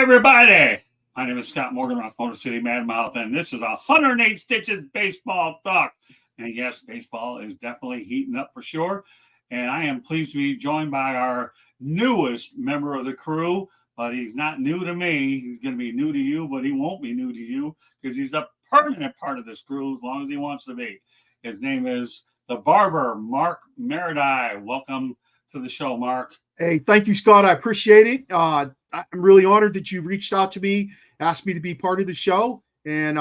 everybody. My name is Scott Morgan off Motor City Mad Mouth, and this is 108 Stitches Baseball Talk. And yes, baseball is definitely heating up for sure. And I am pleased to be joined by our newest member of the crew, but he's not new to me. He's going to be new to you, but he won't be new to you because he's a permanent part of this crew as long as he wants to be. His name is the barber, Mark Meredith. Welcome to the show, Mark. Hey, thank you, Scott. I appreciate it. I'm really honored that you reached out to me, asked me to be part of the show. And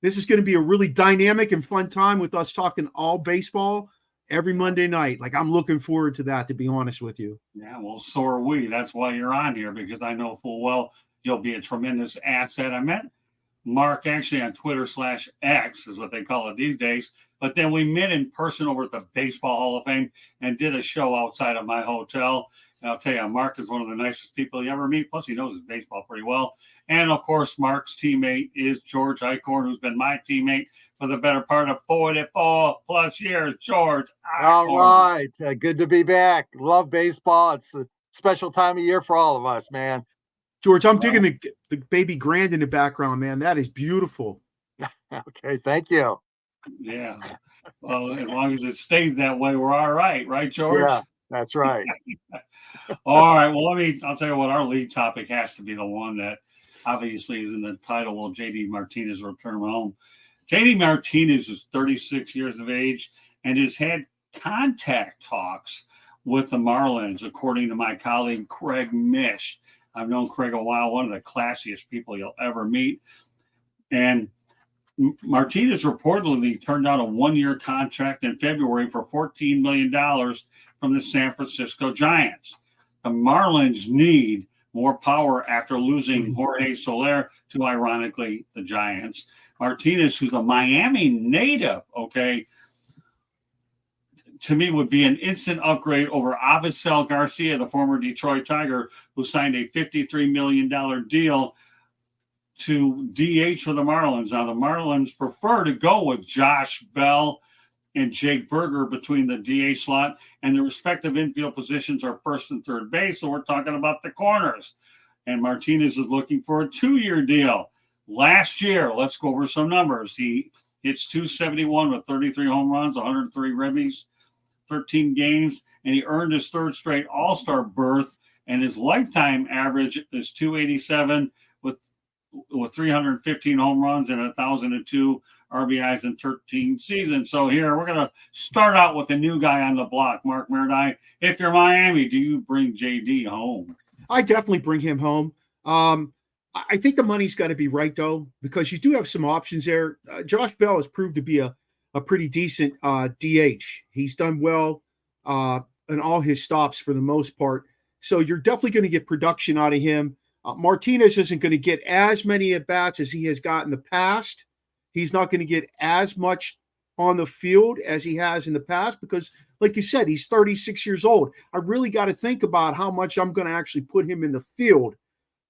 this is going to be a really dynamic and fun time with us talking all baseball every Monday night. Like, I'm looking forward to that, to be honest with you. Yeah, well, so are we. That's why you're on here, because I know full well you'll be a tremendous asset. I met Mark actually on Twitter/X is what they call it these days. But then we met in person over at the Baseball Hall of Fame and did a show outside of my hotel. And I'll tell you, Mark is one of the nicest people you ever meet. Plus, he knows his baseball pretty well. And, of course, Mark's teammate is George Eichhorn, who's been my teammate for the better part of 44-plus years. George Eichhorn. All right. Good to be back. Love baseball. It's a special time of year for all of us, man. George, I'm digging the baby grand in the background, man. That is beautiful. Okay, thank you. Yeah. Well, as long as it stays that way, we're all right. Right, George? Yeah, that's right. All right. Well, I'll tell you what, our lead topic has to be the one that obviously is in the title. Will JD Martinez return home? JD Martinez is 36 years of age and has had contact talks with the Marlins, according to my colleague, Craig Mish. I've known Craig a while, one of the classiest people you'll ever meet. And Martinez reportedly turned down a one-year contract in February for $14 million from the San Francisco Giants. The Marlins need more power after losing jorgesolar to, ironically, the Giants. Martinez, who's a Miami native, to me would be an instant upgrade over Avisailgarcia, the former Detroit Tiger, who signed a $53 million deal to DH for the Marlins. Now, the Marlins prefer to go with Josh Bell and Jake Berger between the DH slot, and the respective infield positions are first and third base, so we're talking about the corners. And Martinez is looking for a 2-year deal. Last year, let's go over some numbers. He hits .271 with 33 home runs, 103 ribbies, 13 games, and he earned his third straight All-Star berth, and his lifetime average is .287 with 315 home runs and 1,002 RBIs in 13 seasons. So here, we're going to start out with the new guy on the block, Mark Meredith. If you're Miami, do you bring JD home? I definitely bring him home. I think the money's got to be right, though, because you do have some options there. Josh Bell has proved to be a pretty decent DH. He's done well in all his stops for the most part. So you're definitely going to get production out of him. Martinez isn't going to get as many at-bats as he has got in the past. He's not going to get as much on the field as he has in the past because, like you said, he's 36 years old. I really got to think about how much I'm going to actually put him in the field.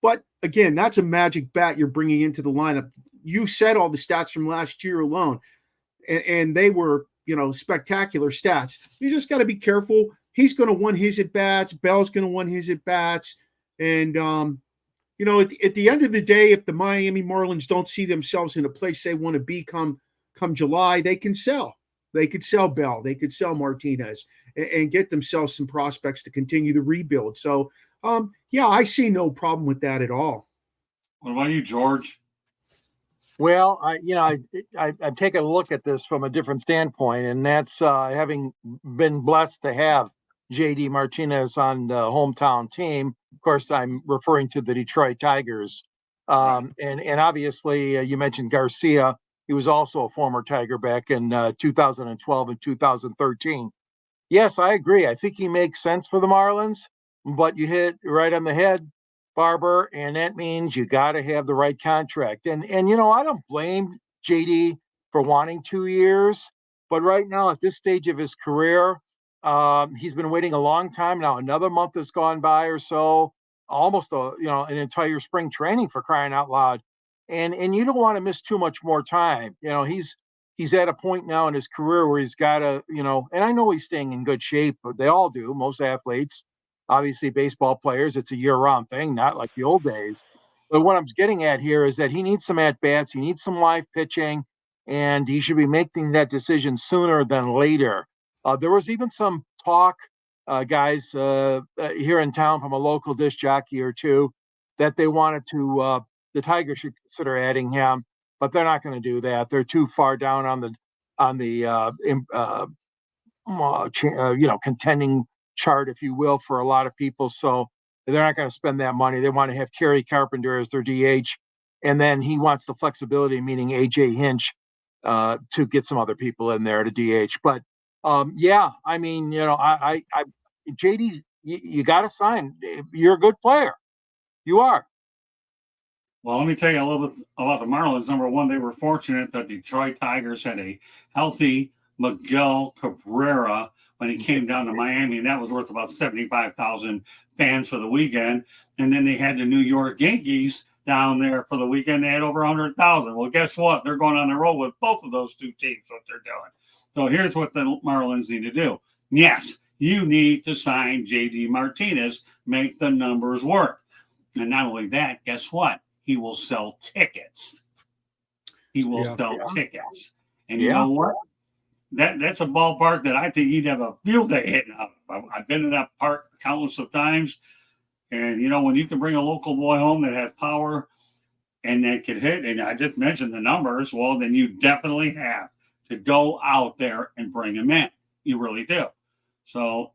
But, again, that's a magic bat you're bringing into the lineup. You said all the stats from last year alone, and they were, spectacular stats. You just got to be careful. He's going to want his at-bats. Bell's going to want his at-bats. And, at the end of the day, if the Miami Marlins don't see themselves in a place they want to be come July, they can sell. They could sell Bell. They could sell Martinez and get themselves some prospects to continue the rebuild. So, I see no problem with that at all. What about you, George? Well, I've taken a look at this from a different standpoint, and that's having been blessed to have JD Martinez on the hometown team. Of course, I'm referring to the Detroit Tigers. And obviously, you mentioned Garcia. He was also a former Tiger back in 2012 and 2013. Yes, I agree. I think he makes sense for the Marlins, but you hit right on the head, Barber, and that means you got to have the right contract. And I don't blame JD for wanting 2 years, but right now at this stage of his career, he's been waiting a long time now. Another month has gone by or so, almost an entire spring training, for crying out loud. And you don't want to miss too much more time. He's at a point now in his career where he's got to, and I know he's staying in good shape, but they all do, most athletes. Obviously, baseball players, it's a year-round thing, not like the old days. But what I'm getting at here is that he needs some at bats, he needs some live pitching, and he should be making that decision sooner than later. There was even some talk, guys, here in town from a local disc jockey or two, that they wanted to, the Tigers should consider adding him, but they're not going to do that. They're too far down on the contending chart, if you will, for a lot of people. So they're not going to spend that money. They want to have Kerry Carpenter as their DH, and then he wants the flexibility, meaning AJ Hinch, to get some other people in there to DH. But yeah, I mean, JD, you got to sign. You're a good player. You are. Well, let me tell you a little bit about the Marlins. Number one, they were fortunate that Detroit Tigers had a healthy Miguel Cabrera when he came down to Miami, and that was worth about 75,000 fans for the weekend. And then they had the New York Yankees down there for the weekend. They had over 100,000. Well, guess what? They're going on the road with both of those two teams, what they're doing. So here's what the Marlins need to do. Yes, you need to sign J.D. Martinez, make the numbers work. And not only that, guess what? He will sell tickets. He will sell tickets. And you know what? That's a ballpark that I think he'd have a field day hitting up. I've been to that park countless of times. And, when you can bring a local boy home that has power and that can hit, and I just mentioned the numbers, well, then you definitely have to go out there and bring him in. You really do. So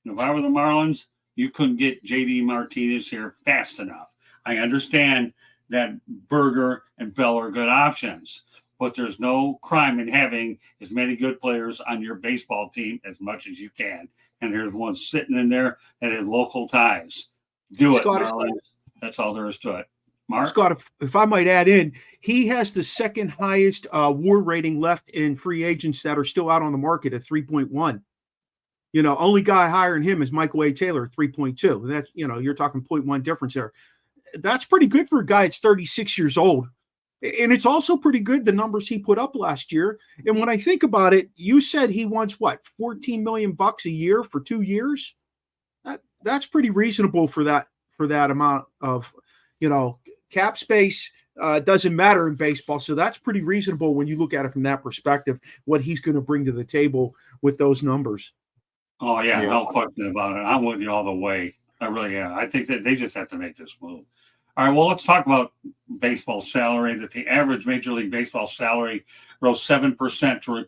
if I were the Marlins, you couldn't get J.D. Martinez here fast enough. I understand that Berger and Bell are good options, but there's no crime in having as many good players on your baseball team as much as you can. And there's one sitting in there that has local ties. Do it, Marlins. That's all there is to it. Mark? Scott, if I might add in, he has the second highest WAR rating left in free agents that are still out on the market at 3.1. Only guy higher than him is Michael A. Taylor, 3.2. That's, you're talking 0.1 difference there. That's pretty good for a guy that's 36 years old. And it's also pretty good, the numbers he put up last year. And when I think about it, you said he wants what, $14 million a year for 2 years? That's pretty reasonable for that amount of, cap space. Doesn't matter in baseball. So that's pretty reasonable when you look at it from that perspective, what he's going to bring to the table with those numbers. Oh, yeah, no question about it. I'm with you all the way. I really am. I think that they just have to make this move. All right, well, let's talk about baseball salary. That the average Major League Baseball salary rose 7% to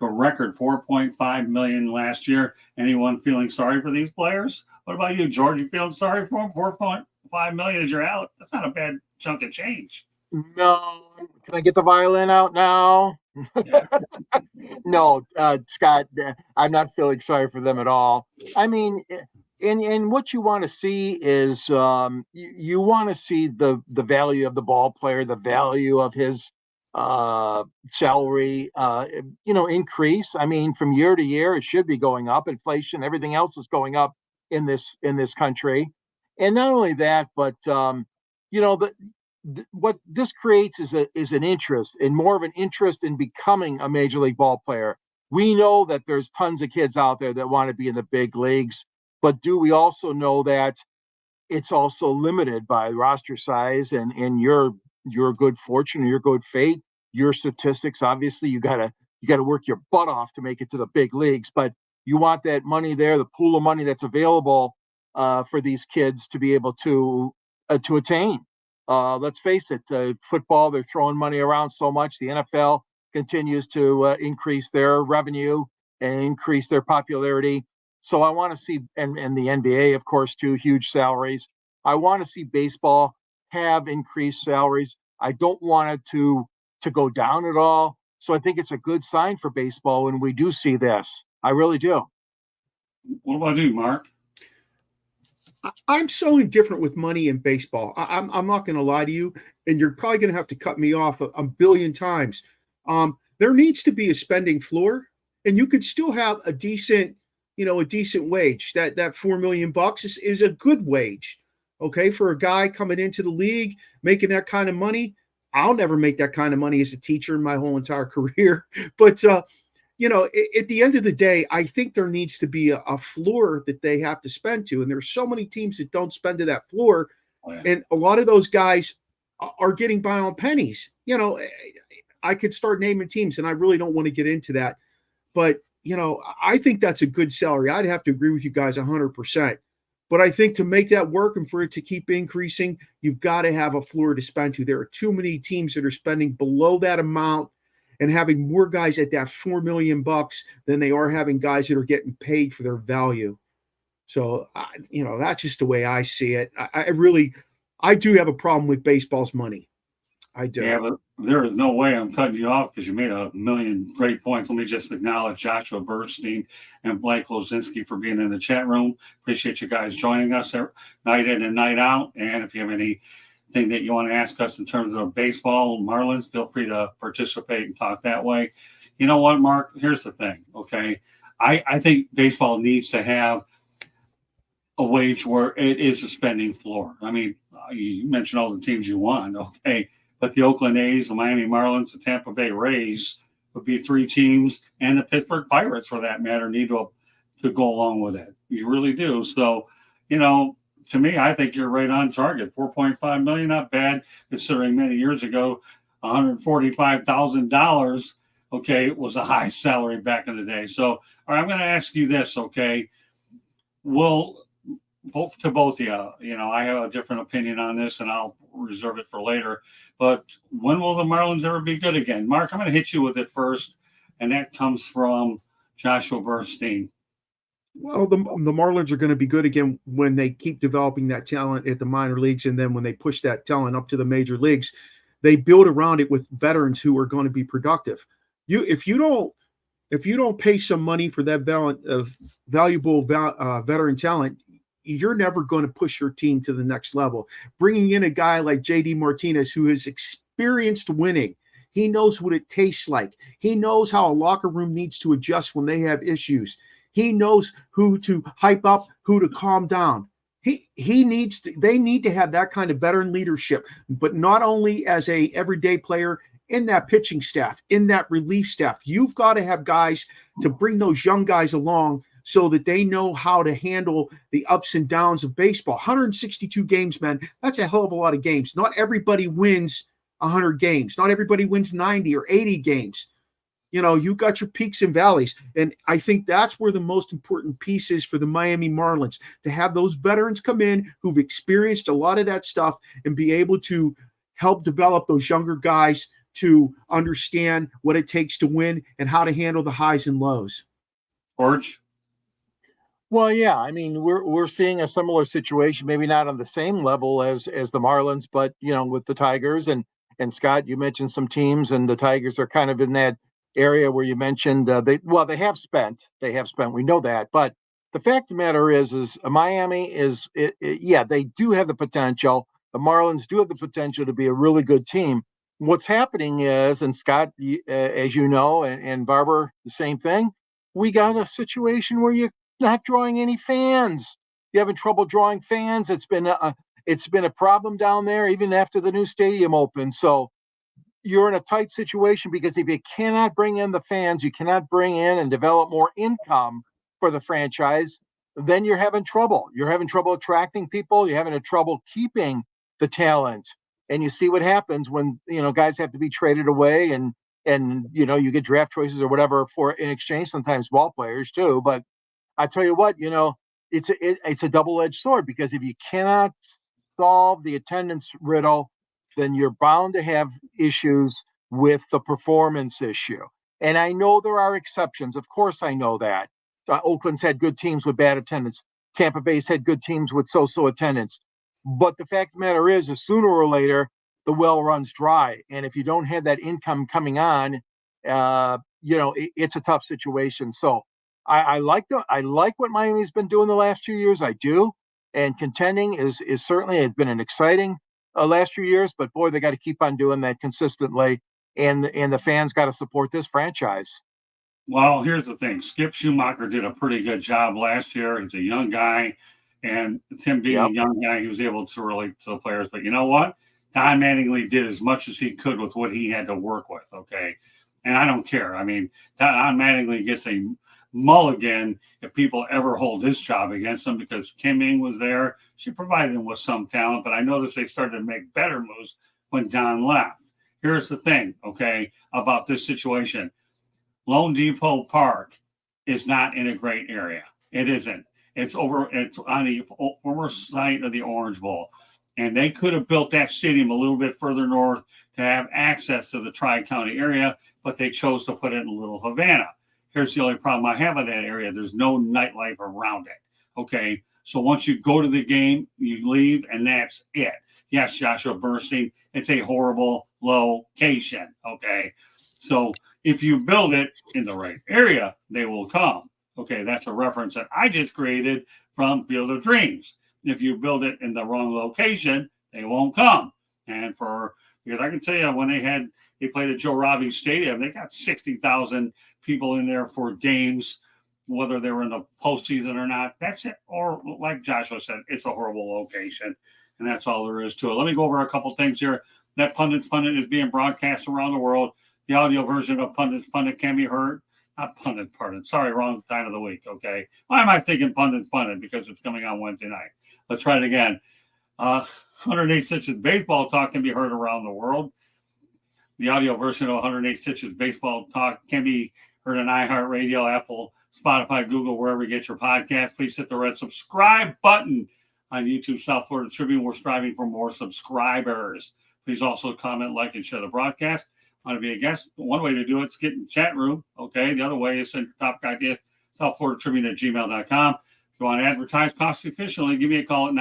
a record $4.5 million last year. Anyone feeling sorry for these players? What about you, George? You feeling sorry for them? $4.5 million as you're out? That's not a bad chunk of change. No. Can I get the violin out now? No, Scott, I'm not feeling sorry for them at all. I mean, and what you want to see is you want to see the value of the ball player, the value of his salary, increase. I mean, from year to year, it should be going up. Inflation, everything else is going up in this country, and not only that, but what this creates is an interest, and more of an interest in becoming a major league ball player. We know that there's tons of kids out there that want to be in the big leagues, but do we also know that it's also limited by roster size and your good fortune, your good fate, your statistics? Obviously, you gotta work your butt off to make it to the big leagues, but you want that money there, the pool of money that's available for these kids to be able to attain. Let's face it, football, they're throwing money around so much. The NFL continues to increase their revenue and increase their popularity. So I want to see, and the NBA, of course, too, huge salaries. I want to see baseball have increased salaries. I don't want it to go down at all. So I think it's a good sign for baseball when we do see this. I really do. What about you, Mark? I'm so indifferent with money in baseball. I'm not going to lie to you, and you're probably going to have to cut me off a billion times. There needs to be a spending floor, and you could still have a decent wage. That $4 million is a good wage. Okay, for a guy coming into the league making that kind of money. I'll never make that kind of money as a teacher in my whole entire career, but at the end of the day, I think there needs to be a floor that they have to spend to. And there's so many teams that don't spend to that floor. Oh, yeah. And a lot of those guys are getting by on pennies. You know, I could start naming teams, and I really don't want to get into that. But, you know, I think that's a good salary. I'd have to agree with you guys 100%. But I think to make that work and for it to keep increasing, you've got to have a floor to spend to. There are too many teams that are spending below that amount and having more guys at that $4 million than they are having guys that are getting paid for their value. So, you know, that's just the way I see it. I do have a problem with baseball's money. I do. Yeah, but there is no way I'm cutting you off because you made a million great points. Let me just acknowledge Joshua Bernstein and Blake Lozinski for being in the chat room. Appreciate you guys joining us night in and night out. And if you have anything that you want to ask us in terms of baseball, Marlins, feel free to participate and talk that way. You know what, Mark? Here's the thing, okay? I think baseball needs to have a wage where it is a spending floor. I mean, you mentioned all the teams you want, okay? But the Oakland A's, the Miami Marlins, the Tampa Bay Rays would be three teams, and the Pittsburgh Pirates, for that matter, need to go along with it. You really do. So, you know, to me, I think you're right on target. $4.5 million, not bad, considering many years ago, $145,000, okay, was a high salary back in the day. So, all right, I'm going to ask you this, okay? Both of you, you know, I have a different opinion on this, and I'll reserve it for later. But when will the Marlins ever be good again? Mark, I'm going to hit you with it first, and that comes from Joshua Bernstein. Well, the Marlins are going to be good again when they keep developing that talent at the minor leagues, and then when they push that talent up to the major leagues, they build around it with veterans who are going to be productive. If you don't pay some money for that valuable veteran talent, you're never going to push your team to the next level. Bringing in a guy like JD Martinez, who has experienced winning, he knows what it tastes like. He knows how a locker room needs to adjust when they have issues. He knows who to hype up, who to calm down. They need to have that kind of veteran leadership, but not only as a everyday player, in that pitching staff, in that relief staff. You've got to have guys to bring those young guys along so that they know how to handle the ups and downs of baseball. 162 games, man, that's a hell of a lot of games. Not everybody wins 100 games. Not everybody wins 90 or 80 games. You know, you've got your peaks and valleys. And I think that's where the most important piece is for the Miami Marlins, to have those veterans come in who've experienced a lot of that stuff and be able to help develop those younger guys to understand what it takes to win and how to handle the highs and lows. George? Well, yeah, I mean, we're seeing a similar situation, maybe not on the same level as the Marlins, but you know, with the Tigers and Scott, you mentioned some teams, and the Tigers are kind of in that area where you mentioned they have spent, we know that, but the fact of the matter is Miami is, yeah, they do have the potential. The Marlins do have the potential to be a really good team. What's happening is, and Scott, as you know, and Barber, the same thing. We got a situation where you're not drawing any fans. You're having trouble drawing fans. It's been a problem down there, even after the new stadium opened. So you're in a tight situation because if you cannot bring in the fans, you cannot bring in and develop more income for the franchise, then you're having trouble. You're having trouble attracting people. You're having a trouble keeping the talent. And you see what happens when, you know, guys have to be traded away and you know, you get draft choices or whatever for in exchange, sometimes ball players too. But I tell you what, you know, it's a double-edged sword, because if you cannot solve the attendance riddle, then you're bound to have issues with the performance issue. And I know there are exceptions. Of course, I know that. Oakland's had good teams with bad attendance. Tampa Bay's had good teams with so-so attendance. But the fact of the matter is sooner or later, the well runs dry. And if you don't have that income coming on, you know, it's a tough situation. So I like what Miami's been doing the last 2 years. I do. And contending is certainly, it's been an exciting last few years, but boy, they got to keep on doing that consistently. And the fans got to support this franchise. Well, here's the thing. Skip Schumacher did a pretty good job last year. He's a young guy, and him being a young guy, he was able to relate to the players. But you know what? Don Mattingly did as much as he could with what he had to work with, okay? And I don't care. I mean, Don Mattingly gets a mulligan if people ever hold his job against him, because Kimng was there. She provided him with some talent, but I noticed they started to make better moves when Don left. Here's the thing, okay, about this situation. Lone Depot Park is not in a great area. It isn't. It's on the former site of the Orange Bowl. And they could have built that stadium a little bit further north to have access to the Tri-County area, but they chose to put it in Little Havana. Here's the only problem I have in that area. There's no nightlife around it. Okay. So once you go to the game, you leave, and that's it. Yes, Joshua Bernstein, it's a horrible location. Okay. So if you build it in the right area, they will come. Okay. That's a reference that I just created from Field of Dreams. If you build it in the wrong location, they won't come. And because I can tell you, when they played at Joe Robbie Stadium, they got 60,000 people in there for games, whether they were in the postseason or not. That's it. Or like Joshua said, it's a horrible location. And that's all there is to it. Let me go over a couple things here. That Pundit's Pundit is being broadcast around the world. The audio version of Pundit's Pundit can be heard. Not Pundit Pundit. Sorry, wrong time of the week. Okay. Why am I thinking Pundit's Pundit? Because it's coming on Wednesday night. Let's try it again. 108 Stitches Baseball Talk can be heard around the world. The audio version of 108 Stitches Baseball Talk can be heard on iHeartRadio, Apple, Spotify, Google, wherever you get your podcast. Please hit the red subscribe button on YouTube South Florida Tribune. We're striving for more subscribers. Please also comment, like, and share the broadcast. Want to be a guest? One way to do it is get in the chat room. Okay. The other way is send top ideas, South Florida Tribune at gmail.com. If you want to advertise cost efficiently, give me a call at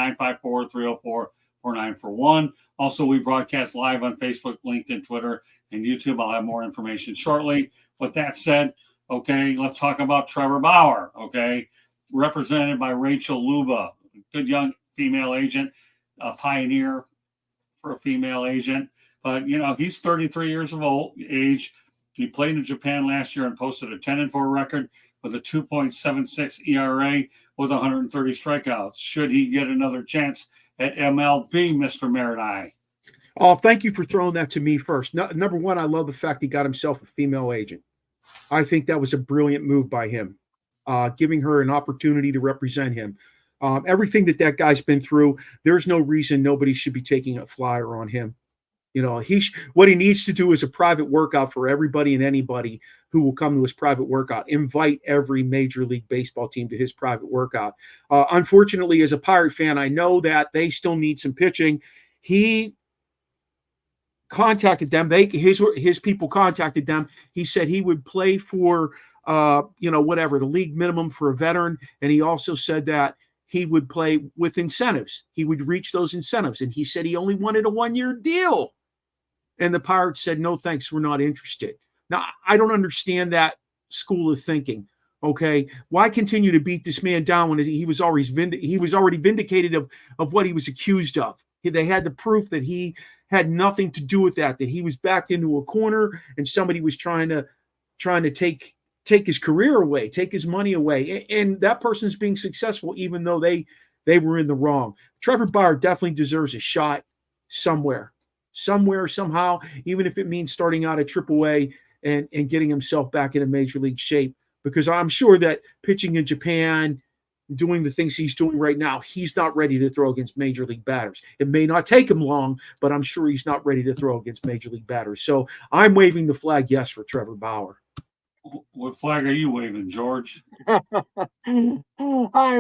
954-304-4941. Also, we broadcast live on Facebook, LinkedIn, Twitter, and YouTube. I'll have more information shortly. With that said, okay, let's talk about Trevor Bauer, okay, represented by Rachelluba, good young female agent, a pioneer for a female agent. But, he's 33 years of age. He played in Japan last year and posted a 10-4 record with a 2.76 ERA with 130 strikeouts. Should he get another chance at MLB, Mr. Maradai? Oh, thank you for throwing that to me first. Number one, I love the fact he got himself a female agent. I think that was a brilliant move by him, giving her an opportunity to represent him. Everything that guy's been through, there's no reason nobody should be taking a flyer on him. What he needs to do is a private workout for everybody and anybody who will come to his private workout. Invite every Major League Baseball team to his private workout. Unfortunately, as a Pirate fan, I know that they still need some pitching. He contacted them. His people contacted them. He said he would play for, the league minimum for a veteran. And he also said that he would play with incentives. He would reach those incentives. And he said he only wanted a 1-year deal. And the Pirates said, no, thanks, we're not interested. Now, I don't understand that school of thinking, okay? Why continue to beat this man down when he was already vindicated of what he was accused of? They had the proof that he had nothing to do with that he was backed into a corner and somebody was trying to take his career away, take his money away. And that person's being successful, even though they were in the wrong. Trevor Bauer definitely deserves a shot somewhere, somehow, even if it means starting out at AAA and getting himself back into major league shape, because I'm sure that pitching in Japan, doing the things he's doing right now, he's not ready to throw against major league batters. It may not take him long, but I'm sure he's not ready to throw against major league batters. So I'm waving the flag yes for Trevor Bauer. What flag are you waving, George? I'm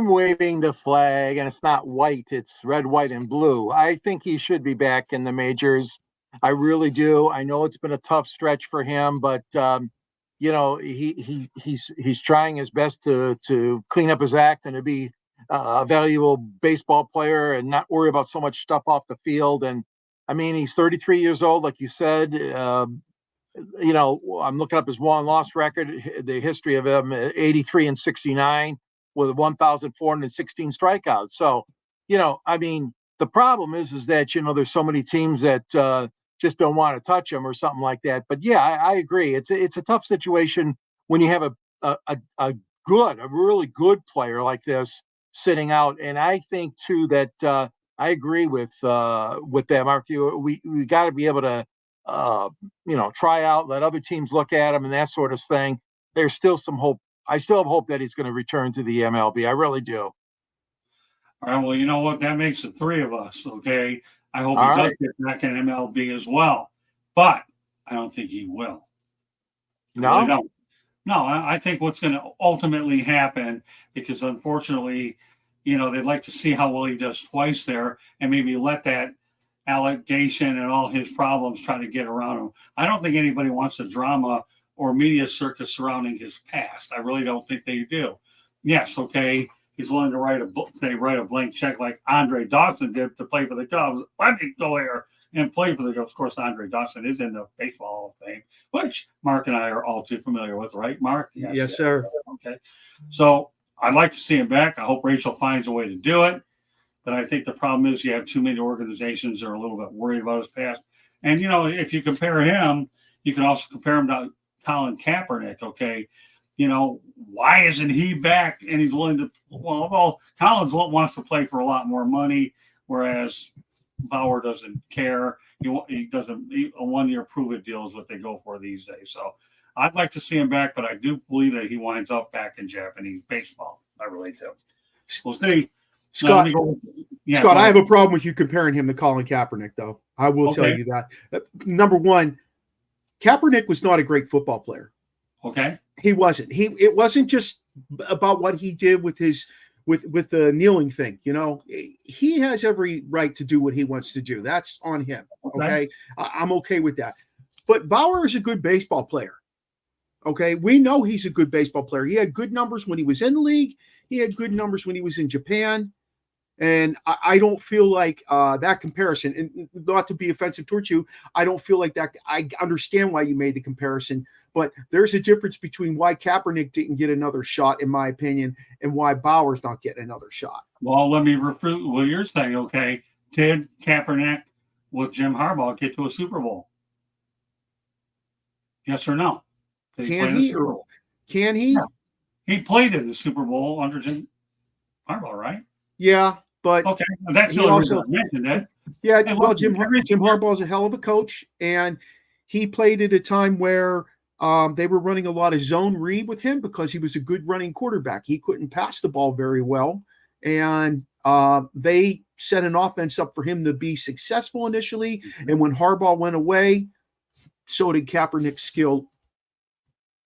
waving the flag, and it's not white. It's red, white, and blue. I think he should be back in the majors. I really do. I know it's been a tough stretch for him, but he's trying his best to clean up his act and to be a valuable baseball player and not worry about so much stuff off the field. And I mean, he's 33 years old, like you said. I'm looking up his won-loss record, the history of him, 83-69 with 1,416 strikeouts. So, the problem is that, there's so many teams that just don't want to touch him or something like that. But yeah, I agree. It's a tough situation when you have a really good player like this sitting out. And I think too that I agree with that, Mark. We got to be able to try out, let other teams look at them and that sort of thing. There's still some hope I still have hope that he's going to return to the MLB. I really do. All right. Well, you know what? That makes the three of us. Okay. I hope All he does right. get back in MLB as well, but I don't think he will. I really No? don't. No, I think what's going to ultimately happen, because unfortunately, they'd like to see how well he does twice there and maybe let that allegation and all his problems try to get around him. I don't think anybody wants a drama or media circus surrounding his past. I really don't think they do. Yes, okay, he's willing to write a blank check like Andre Dawson did to play for the Cubs. Let me go here and play for the Cubs. Of course, Andre Dawson is in the Baseball Hall of Fame, which Mark and I are all too familiar with, right, Mark? Yes, sir. Okay. So I'd like to see him back. I hope Rachel finds a way to do it. But I think the problem is you have too many organizations that are a little bit worried about his past. And, if you compare him, you can also compare him to Colin Kaepernick, okay? Why isn't he back? And he's willing to, although Collins wants to play for a lot more money, whereas Bauer doesn't care. He doesn't. A 1-year prove-it deal is what they go for these days. So I'd like to see him back, but I do believe that he winds up back in Japanese baseball. I really do. We'll see. Scott, Yeah, Scott, I have a problem with you comparing him to Colin Kaepernick, though. I will tell you that. Number one, Kaepernick was not a great football player. Okay. He wasn't. It wasn't just about what he did with his with the kneeling thing. He has every right to do what he wants to do. That's on him. Okay. I'm okay with that. But Bauer is a good baseball player. Okay. We know he's a good baseball player. He had good numbers when he was in the league. He had good numbers when he was in Japan. And I don't feel like that comparison, and not to be offensive towards you, I don't feel like that. I understand why you made the comparison, but there's a difference between why Kaepernick didn't get another shot, in my opinion, and why Bauer's not getting another shot. Well, let me refute what you're saying, okay? Did Kaepernick with Jim Harbaugh get to a Super Bowl? Yes or no? Can he? Can he? Yeah. He played in the Super Bowl under Jim Harbaugh, right? Yeah, but okay, that's the only reason I mentioned that. Yeah, well, Jim Harbaugh's a hell of a coach, and he played at a time where they were running a lot of zone read with him because he was a good running quarterback. He couldn't pass the ball very well, and they set an offense up for him to be successful initially. Mm-hmm. And when Harbaugh went away, so did Kaepernick's skill.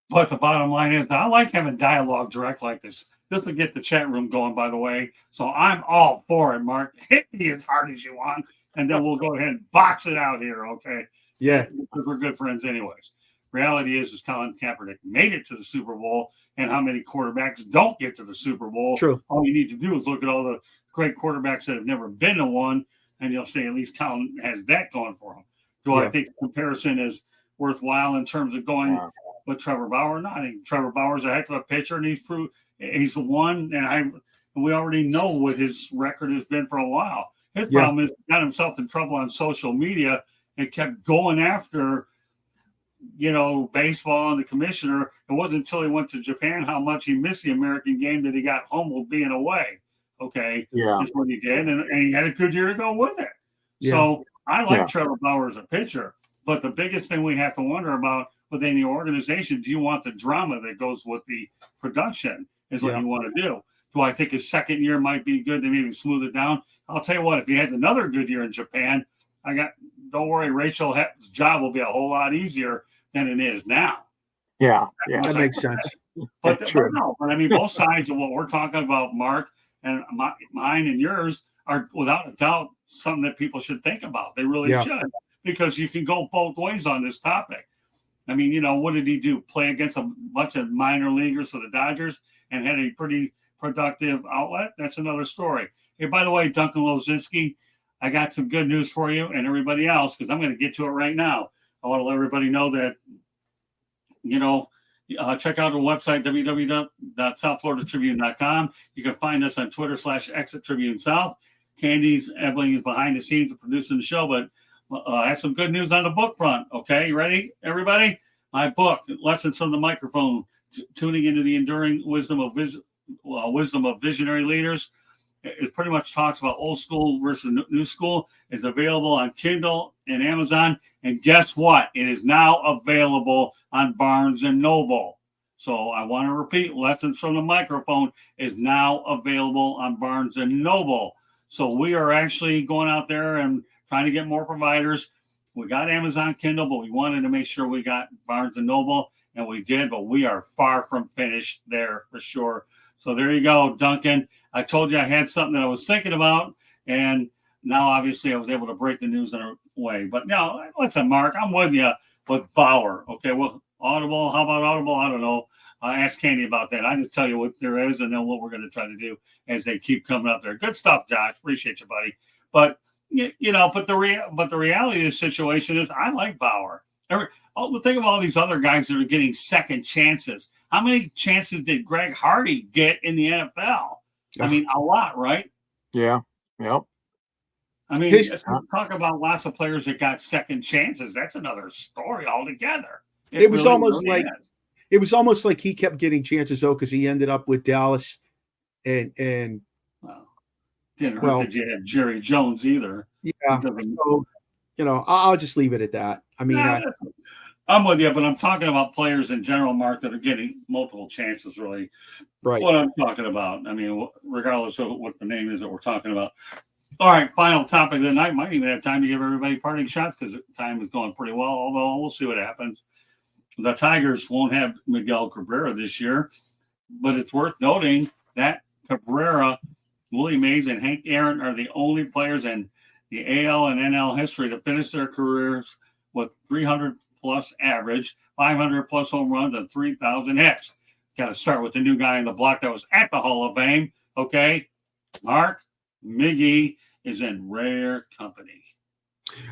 But the bottom line is, I like having dialogue direct like this. This will get the chat room going, by the way. So I'm all for it, Mark. Hit me as hard as you want, and then we'll go ahead and box it out here, okay? Yeah. Because we're good friends anyways. Reality is Colin Kaepernick made it to the Super Bowl, and how many quarterbacks don't get to the Super Bowl? True. All you need to do is look at all the great quarterbacks that have never been to one, and you'll say at least Colin has that going for him. Do I think the comparison is worthwhile in terms of going with Trevor Bauer? No, I think Trevor Bauer's a heck of a pitcher, and he's won, and we already know what his record has been for a while. His problem is he got himself in trouble on social media and kept going after, baseball and the commissioner. It wasn't until he went to Japan how much he missed the American game that he got humbled being away. Okay. Yeah. That's what he did. And he had a good year to go with it. Yeah. So I like Trevor Bauer as a pitcher. But the biggest thing we have to wonder about with any organization, do you want the drama that goes with the production is what you want to do. Do I think his second year might be good to maybe smooth it down? I'll tell you what, if he has another good year in Japan, don't worry, Rachel's job will be a whole lot easier than it is now. Yeah, that makes sense. But I mean, both sides of what we're talking about, Mark, and mine and yours are without a doubt something that people should think about. They really should, because you can go both ways on this topic. I mean, what did he do? Play against a bunch of minor leaguers for the Dodgers and had a pretty productive outlet? That's another story. Hey, by the way, Duncan Lozinski, I got some good news for you and everybody else, because I'm going to get to it right now. I want to let everybody know that, check out our website, www.southfloridatribune.com. You can find us on Twitter /ExitTribuneSouth. Candy's Ebling is behind the scenes of producing the show, but I have some good news on the book front. Okay, you ready, everybody? My book, Lessons from the Microphone, Tuning into the Enduring Wisdom of Visionary Leaders. It pretty much talks about old school versus new school. It's available on Kindle and Amazon. And guess what? It is now available on Barnes & Noble. So I want to repeat, Lessons from the Microphone is now available on Barnes and Noble. So we are actually going out there and trying to get more providers. We got Amazon Kindle, but we wanted to make sure we got Barnes and Noble, and we did, but we are far from finished there for sure. So there you go, Duncan. I told you I had something that I was thinking about, and now obviously I was able to break the news in a way. But no, listen, Mark, I'm with you. But Bauer, okay, well, Audible, how about Audible? I don't know. Ask Candy about that. I just tell you what there is and then what we're going to try to do as they keep coming up there. Good stuff, Josh. Appreciate you, buddy. But but the reality of the situation is I like Bauer. Think of all these other guys that are getting second chances. How many chances did Greg Hardy get in the NFL? I mean, a lot, right? Yeah. Yep. I mean, talk about lots of players that got second chances. That's another story altogether. It was almost like he kept getting chances though, because he ended up with Dallas, and didn't hurt that you had Jerry Jones either. Yeah, so, I'll just leave it at that. I mean, I'm with you, but I'm talking about players in general, Mark, that are getting multiple chances. Really, right? What I'm talking about. I mean, regardless of what the name is that we're talking about. All right, final topic of the night. Might even have time to give everybody parting shots because time is going pretty well, although we'll see what happens. The Tigers won't have Miguel Cabrera this year, but it's worth noting that Cabrera, Willie Mays, and Hank Aaron are the only players in the AL and NL history to finish their careers with 300-plus average, 500-plus home runs, and 3,000 hits. Got to start with the new guy in the block that was at the Hall of Fame, okay? Mark, Miggy is in rare company.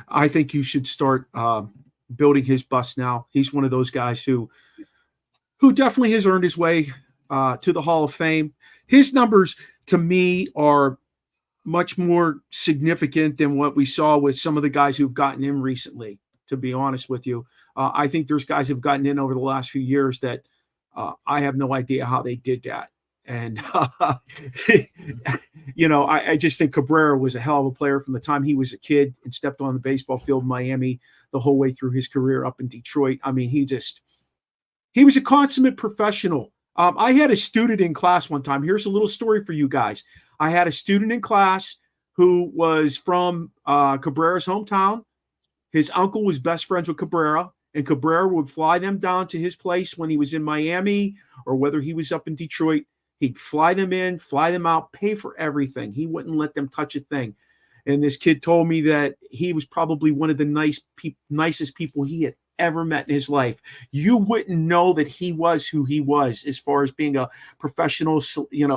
I think you should start building his bust now. He's one of those guys who definitely has earned his way to the Hall of Fame. His numbers, to me, are much more significant than what we saw with some of the guys who've gotten in recently, to be honest with you. I think there's guys who've gotten in over the last few years that I have no idea how they did that. And, I just think Cabrera was a hell of a player from the time he was a kid and stepped on the baseball field in Miami the whole way through his career up in Detroit. I mean, he was a consummate professional. I had a student in class one time. Here's a little story for you guys. I had a student in class who was from Cabrera's hometown. His uncle was best friends with Cabrera, and Cabrera would fly them down to his place when he was in Miami or whether he was up in Detroit. He'd fly them in, fly them out, pay for everything. He wouldn't let them touch a thing. And this kid told me that he was probably one of the nicest people he had ever met in his life. You wouldn't know that he was who he was as far as being a professional,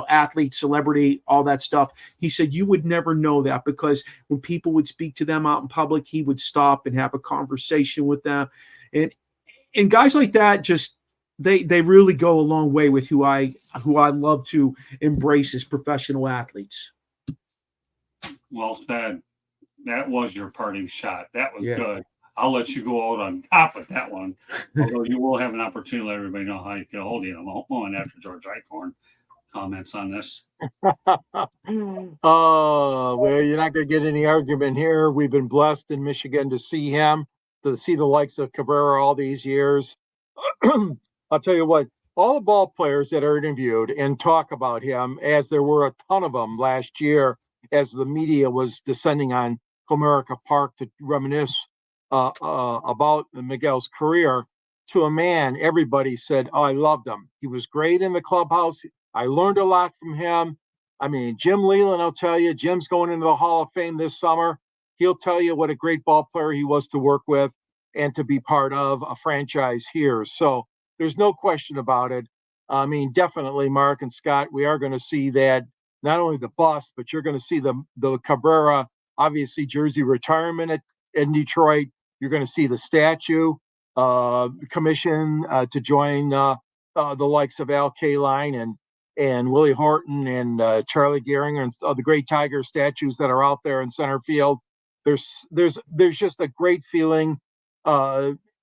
athlete, celebrity, all that stuff. He said you would never know that because when people would speak to them out in public, he would stop and have a conversation with them. And guys like that just they really go a long way with who I love to embrace as professional athletes. Well said. That was your parting shot. That was good. I'll let you go out on top of that one. Although you will have an opportunity to let everybody know how you get a hold of you in a moment after George Eichhorn comments on this. Oh, well, you're not going to get any argument here. We've been blessed in Michigan to see him, to see the likes of Cabrera all these years. I'll tell you what, all the ball players that are interviewed and talk about him, as there were a ton of them last year, as the media was descending on Comerica Park to reminisce about Miguel's career, to a man, everybody said, oh, I loved him. He was great in the clubhouse. I learned a lot from him. I mean, Jim Leland, I'll tell you, Jim's going into the Hall of Fame this summer. He'll tell you what a great ball player he was to work with and to be part of a franchise here. So there's no question about it. I mean, definitely, Mark and Scott, we are going to see that, not only the bust, but you're going to see the Cabrera, obviously, jersey retirement in Detroit. You're going to see the statue commission to join the likes of Al Kaline and Willie Horton and Charlie Gehringer and the great Tiger statues that are out there in center field. There's just a great feeling,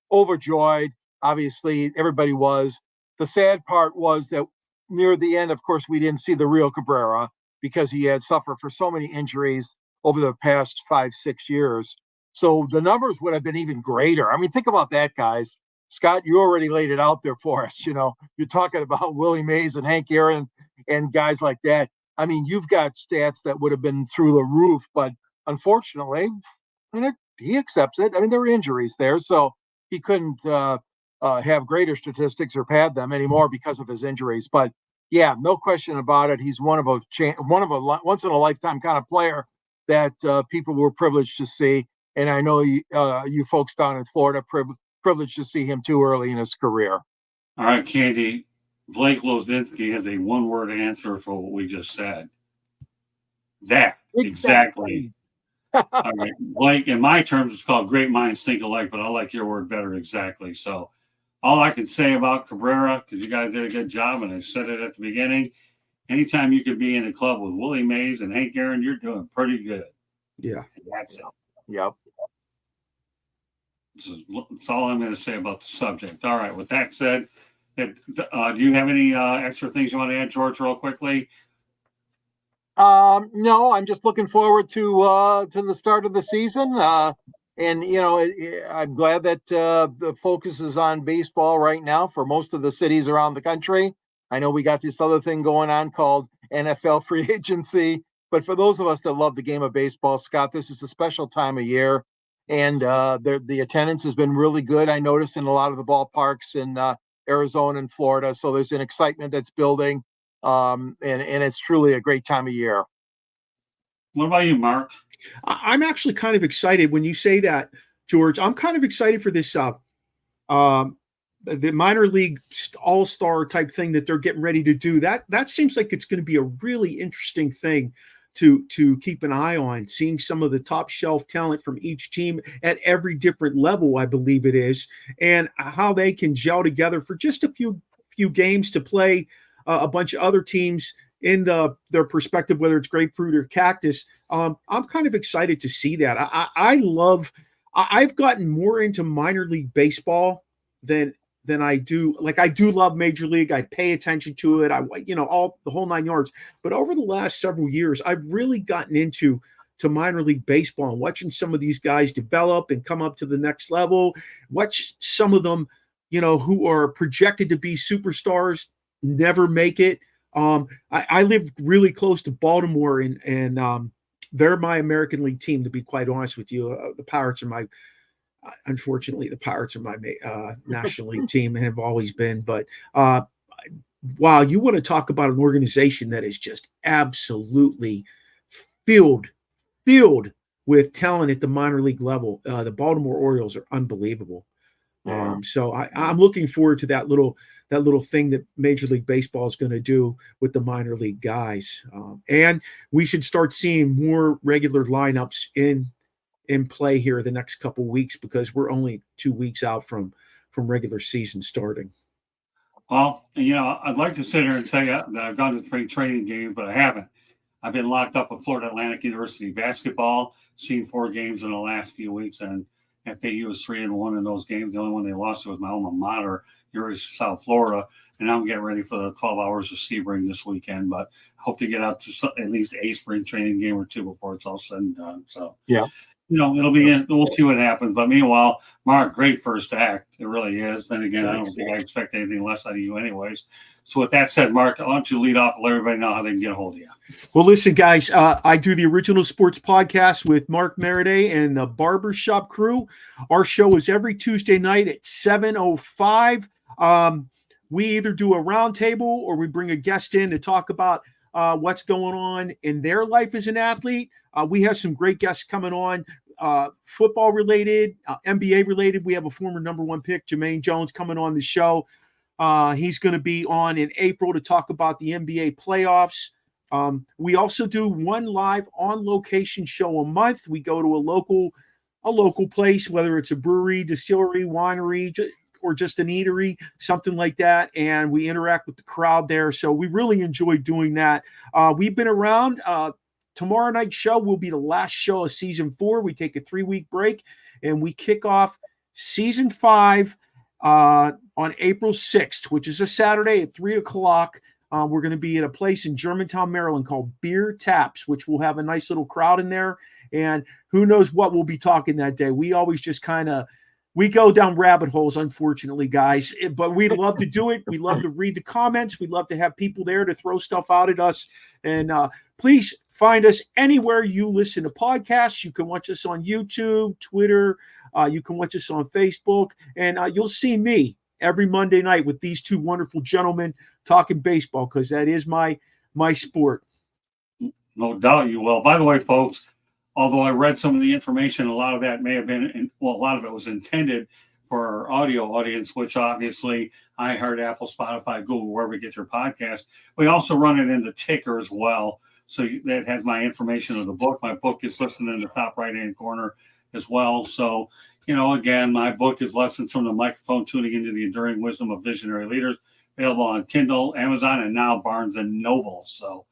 overjoyed. Obviously, everybody was. The sad part was that near the end, of course, we didn't see the real Cabrera because he had suffered for so many injuries over the past 5-6 years. So the numbers would have been even greater. I mean, think about that, guys. Scott, you already laid it out there for us. You're talking about Willie Mays and Hank Aaron and guys like that. I mean, you've got stats that would have been through the roof, but unfortunately, he accepts it. I mean, there were injuries there, so he couldn't have greater statistics or pad them anymore because of his injuries. But yeah, no question about it. He's one of a once in a lifetime kind of player that people were privileged to see. And I know you folks down in Florida privileged to see him too early in his career. All right, Candy. Blake Lozinski has a one-word answer for what we just said. That. Exactly. All right. Blake, in my terms, it's called great minds think alike, but I like your word better. Exactly. So all I can say about Cabrera, because you guys did a good job, and I said it at the beginning, anytime you could be in a club with Willie Mays and Hank Aaron, you're doing pretty good. Yeah. And that's it. Yep. That's all I'm going to say about the subject. All right. With that said, do you have any extra things you want to add, George, real quickly? No, I'm just looking forward to the start of the season. And I'm glad that the focus is on baseball right now for most of the cities around the country. I know we got this other thing going on called NFL free agency, but for those of us that love the game of baseball, Scott, this is a special time of year, and the attendance has been really good. I noticed in a lot of the ballparks in Arizona and Florida, so there's an excitement that's building. And it's truly a great time of year. What about you, Mark? I'm actually kind of excited when you say that, George. I'm kind of excited for this the minor league all-star type thing that they're getting ready to do. That seems like it's going to be a really interesting thing to keep an eye on, seeing some of the top shelf talent from each team at every different level, I believe it is, and how they can gel together for just a few games to play a bunch of other teams in their perspective, whether it's grapefruit or cactus. I'm kind of excited to see that. I've gotten more into minor league baseball than I do. Like, I do love major league. I pay attention to it. All the whole 9 yards. But over the last several years, I've really gotten into minor league baseball and watching some of these guys develop and come up to the next level. Watch some of them, who are projected to be superstars, never make it. I live really close to Baltimore, and they're my American League team, to be quite honest with you. The Pirates are unfortunately, the Pirates are my National League team and have always been. But wow, you want to talk about an organization that is just absolutely filled with talent at the minor league level. The Baltimore Orioles are unbelievable. So I'm looking forward to that little thing that Major League Baseball is going to do with the minor league guys. And we should start seeing more regular lineups in play here the next couple of weeks, because we're only 2 weeks out from regular season starting. Well, I'd like to sit here and tell you that I've gone to spring training games, but I haven't. I've been locked up at Florida Atlantic University basketball, seen 4 games in the last few weeks, and FAU was 3-1 in those games. The only one they lost was my alma mater, University of South Florida. And I'm getting ready for the 12 hours of Sebring this weekend, but I hope to get out to at least a spring training game or 2 before it's all said and done. So, yeah, it'll be, we'll see what happens. But meanwhile, Mark, great first act. It really is. Then again, I don't think I expect anything less out of you anyways. So with that said, Mark, why don't you lead off and let everybody know how they can get a hold of you? Well, listen, guys, I do the Original Sports Podcast with Mark Meriday and the Barbershop crew. Our show is every Tuesday night at 7:05. We either do a roundtable or we bring a guest in to talk about what's going on in their life as an athlete. We have some great guests coming on, football related, NBA related. We have a former number 1 pick, Jermaine Jones, coming on the show. He's going to be on in April to talk about the NBA playoffs. We also do one live on location show a month. We go to a local place, whether it's a brewery, distillery, winery, or just an eatery, something like that. And we interact with the crowd there. So we really enjoy doing that. We've been around. Tomorrow night's show will be the last show of season 4. We take a 3-week break and we kick off season 5 on April 6th, which is a Saturday at 3:00. We're going to be at a place in Germantown, Maryland called Beer Taps, which will have a nice little crowd in there. And who knows what we'll be talking that day. We always just kind of we go down rabbit holes, unfortunately, guys. But we love to do it. We love to read the comments. We love to have people there to throw stuff out at us. And please find us anywhere you listen to podcasts. You can watch us on YouTube, Twitter. You can watch us on Facebook. And you'll see me every Monday night with these two wonderful gentlemen talking baseball, because that is my sport. No doubt you will. By the way, folks, although I read some of the information, a lot of that may have been, a lot of it was intended for our audio audience, which obviously iHeart, Apple, Spotify, Google, wherever you get your podcast. We also run it in the ticker as well. So that has my information of the book. My book is listed in the top right-hand corner as well. So, again, my book is Lessons from the Microphone, Tuning into the Enduring Wisdom of Visionary Leaders, available on Kindle, Amazon, and now Barnes & Noble. So,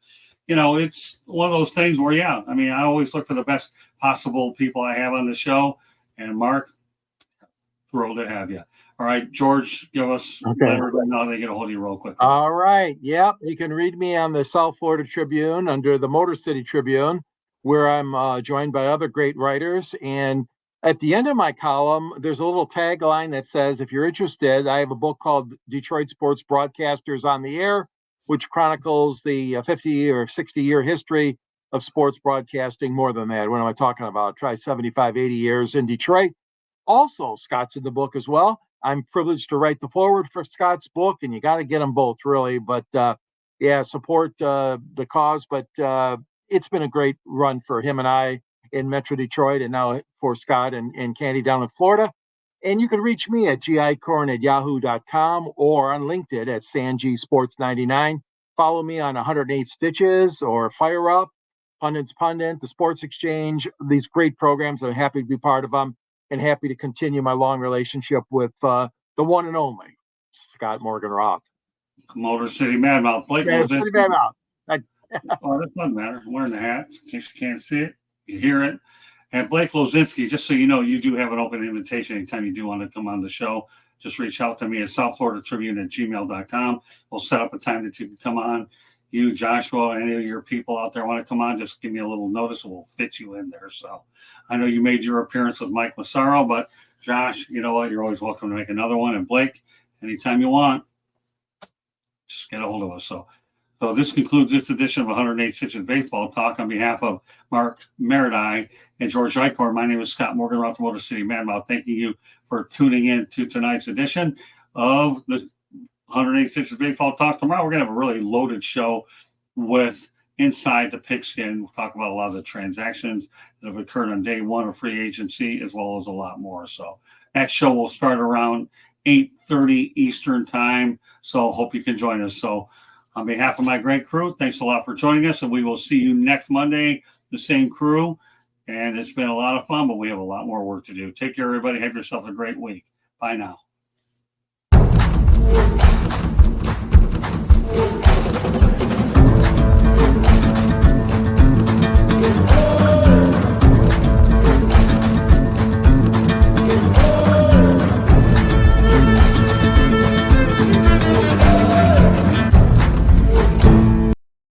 it's one of those things where, I always look for the best possible people I have on the show. And Mark, thrilled to have you. All right, George, give us let everybody know how they get a hold of you real quick. All right. Yep. You can read me on the South Florida Tribune under the Motor City Tribune, where I'm joined by other great writers. And at the end of my column, there's a little tagline that says, if you're interested, I have a book called Detroit Sports Broadcasters on the Air, which chronicles the 50 or 60-year history of sports broadcasting. More than that. What am I talking about? Try 75, 80 years in Detroit. Also, Scott's in the book as well. I'm privileged to write the foreword for Scott's book, and you got to get them both, really. But support the cause. But it's been a great run for him and I in Metro Detroit, and now for Scott and Candy down in Florida. And you can reach me at gicorn@yahoo.com or on LinkedIn at SanGSports99. Follow me on 108 Stitches or Fire Up, Pundit's Pundit, the Sports Exchange, these great programs. I'm happy to be part of them and happy to continue my long relationship with the one and only Scott Morgan Roth. Motor City Madmouth. Blake Motor City Madmouth. Oh, that doesn't matter. I'm wearing the hat in case you can't see it. You hear it. And Blake Lozinski, just so you know, you do have an open invitation anytime you do want to come on the show. Just reach out to me at southfloridatribune@gmail.com. We'll set up a time that you can come on. You, Joshua, any of your people out there want to come on, just give me a little notice and we'll fit you in there. So I know you made your appearance with Mike Massaro, but Josh, you know what? You're always welcome to make another one. And Blake, anytime you want, just get a hold of us. So this concludes this edition of 108 Stitches Baseball Talk. On behalf of Mark Meredai and George Eichhorn, my name is Scott Morgan, Roth Motor City Madmouth. Thanking you for tuning in to tonight's edition of the 108 Stitches Baseball Talk. Tomorrow we're going to have a really loaded show with Inside the Pigskin. We'll talk about a lot of the transactions that have occurred on day one of free agency, as well as a lot more. So that show will start around 8:30 Eastern time. So hope you can join us. So on behalf of my great crew, thanks a lot for joining us, and we will see you next Monday, the same crew. And it's been a lot of fun, but we have a lot more work to do. Take care, everybody. Have yourself a great week. Bye now.